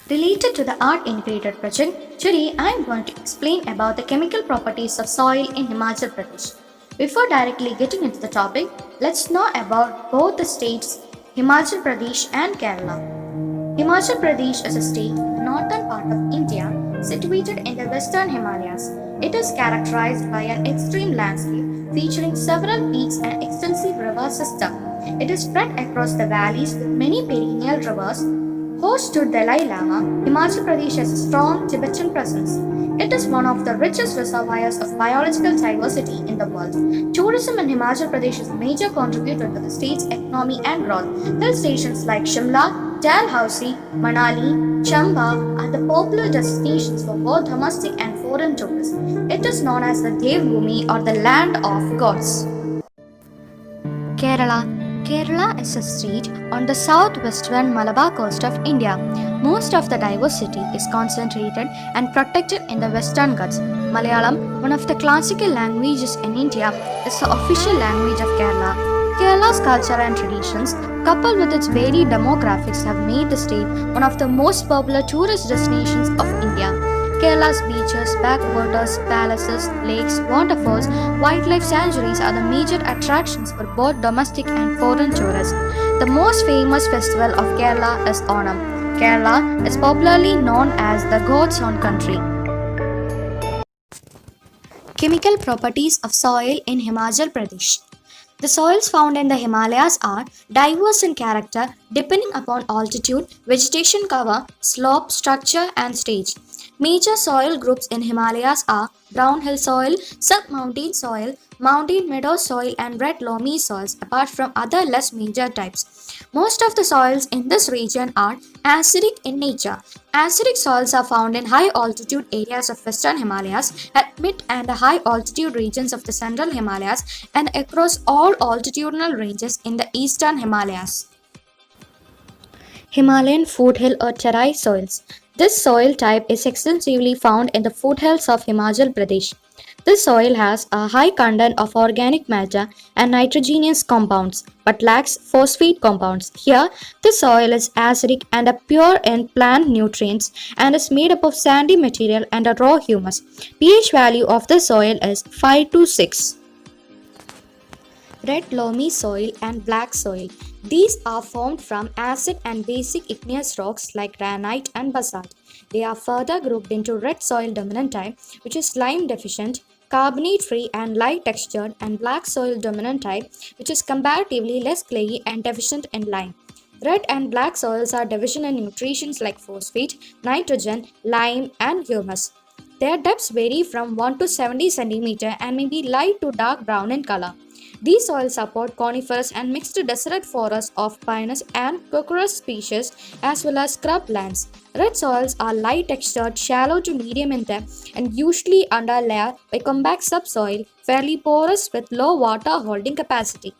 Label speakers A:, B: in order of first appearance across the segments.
A: Related to the art integrated project, today I am going to explain about the chemical properties of soil in Himachal Pradesh. Before directly getting into the topic, let's know about both the states Himachal Pradesh and Kerala. Himachal Pradesh is a state in the northern part of India situated in the western Himalayas. It is characterized by an extreme landscape featuring several peaks and extensive river system. It is spread across the valleys with many perennial rivers. Host to Dalai Lama, Himachal Pradesh has a strong Tibetan presence. It is one of the richest reservoirs of biological diversity in the world. Tourism in Himachal Pradesh is a major contributor to the state's economy and growth. Hill stations like Shimla, Dalhousie, Manali, Chamba are the popular destinations for both domestic and foreign tourists. It is known as the Devbhoomi or the land of gods. Kerala. Kerala is a state on the southwestern Malabar coast of India. Most of the diversity is concentrated and protected in the Western Ghats. Malayalam, one of the classical languages in India, is the official language of Kerala. Kerala's culture and traditions, coupled with its varied demographics, have made the state one of the most popular tourist destinations of India. Kerala's beaches, backwaters, palaces, lakes, waterfalls, wildlife sanctuaries are the major attractions for both domestic and foreign tourists. The most famous festival of Kerala is Onam. Kerala is popularly known as the God's own country. Chemical properties of soil in Himachal Pradesh. The soils found in the Himalayas are diverse in character depending upon altitude, vegetation cover, slope, structure, and stage. Major soil groups in Himalayas are brown hill soil, sub-mountain soil, mountain meadow soil, and red loamy soils, apart from other less major types. Most of the soils in this region are acidic in nature. Acidic soils are found in high altitude areas of western Himalayas, at mid and high altitude regions of the central Himalayas, and across all altitudinal ranges in the eastern Himalayas. Himalayan foothill or terai soils. This soil type is extensively found in the foothills of Himachal Pradesh. This soil has a high content of organic matter and nitrogenous compounds but lacks phosphate compounds. Here, this soil is acidic and pure in plant nutrients and is made up of sandy material and a raw humus. pH value of the soil is 5 to 6. Red loamy soil and black soil. These are formed from acid and basic igneous rocks like granite and basalt. They are further grouped into red soil dominant type, which is lime deficient, carbonate free and light textured, and black soil dominant type, which is comparatively less clayey and deficient in lime. Red and black soils are deficient in nutrients like phosphate, nitrogen, lime, and humus. Their depths vary from 1 to 70 cm and may be light to dark brown in color. These soils support coniferous and mixed desert forests of pinus and coccolus species as well as scrub lands. Red soils are light textured, shallow to medium in depth, and usually underlayer by compact subsoil, fairly porous with low water holding capacity.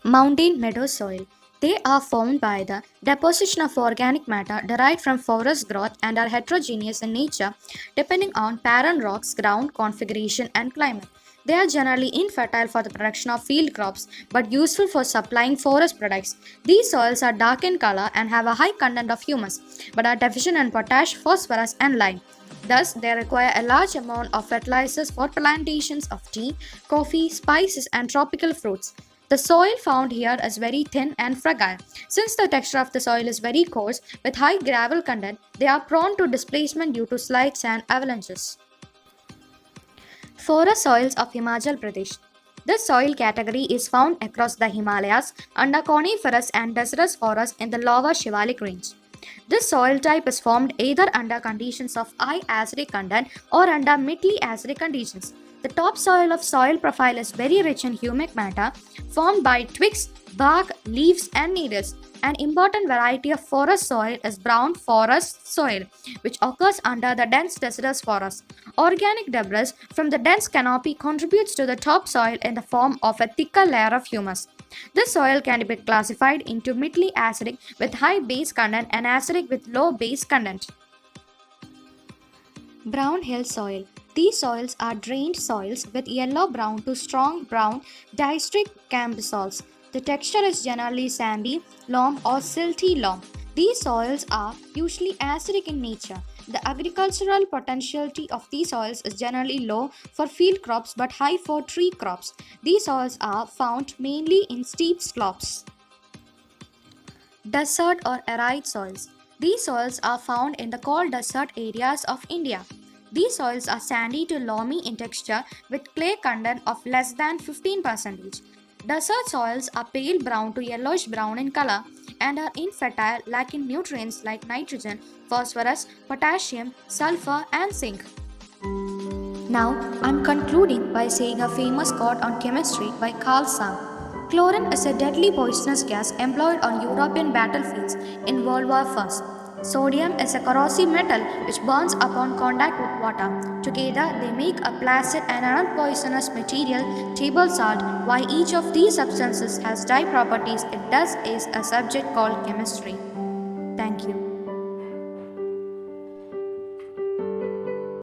A: Mountain meadow soil. They are formed by the deposition of organic matter derived from forest growth and are heterogeneous in nature depending on parent rocks, ground configuration, and climate. They are generally infertile for the production of field crops but useful for supplying forest products. These soils are dark in color and have a high content of humus but are deficient in potash, phosphorus, and lime. Thus, they require a large amount of fertilizers for plantations of tea, coffee, spices, and tropical fruits. The soil found here is very thin and fragile. Since the texture of the soil is very coarse with high gravel content, they are prone to displacement due to slides and avalanches. Forest soils of Himachal Pradesh. This soil category is found across the Himalayas under coniferous and deciduous forests in the lower Shivalik range. This soil type is formed either under conditions of high acidic content or under midly acidic conditions. The topsoil of soil profile is very rich in humic matter formed by twigs, bark, leaves, and needles. An important variety of forest soil is brown forest soil, which occurs under the dense deciduous forest. Organic debris from the dense canopy contributes to the topsoil in the form of a thicker layer of humus. This soil can be classified into midly acidic with high base content and acidic with low base content. Brown hill soil. These soils are drained soils with yellow-brown to strong brown district cambisols. The texture is generally sandy, loam or silty loam. These soils are usually acidic in nature. The agricultural potentiality of these soils is generally low for field crops but high for tree crops. These soils are found mainly in steep slopes. Desert or arid soils. These soils are found in the cold desert areas of India. These soils are sandy to loamy in texture with clay content of less than 15%. Desert soils are pale brown to yellowish brown in color and are infertile, lacking nutrients like nitrogen, phosphorus, potassium, sulfur, and zinc. Now, I'm concluding by saying a famous quote on chemistry by Carl Sagan. Chlorine is a deadly poisonous gas employed on European battlefields in World War I. Sodium is a corrosive metal which burns upon contact with water. Together, they make a placid and unpoisonous material, table salt. Why each of these substances has dye properties, it does is a subject called chemistry.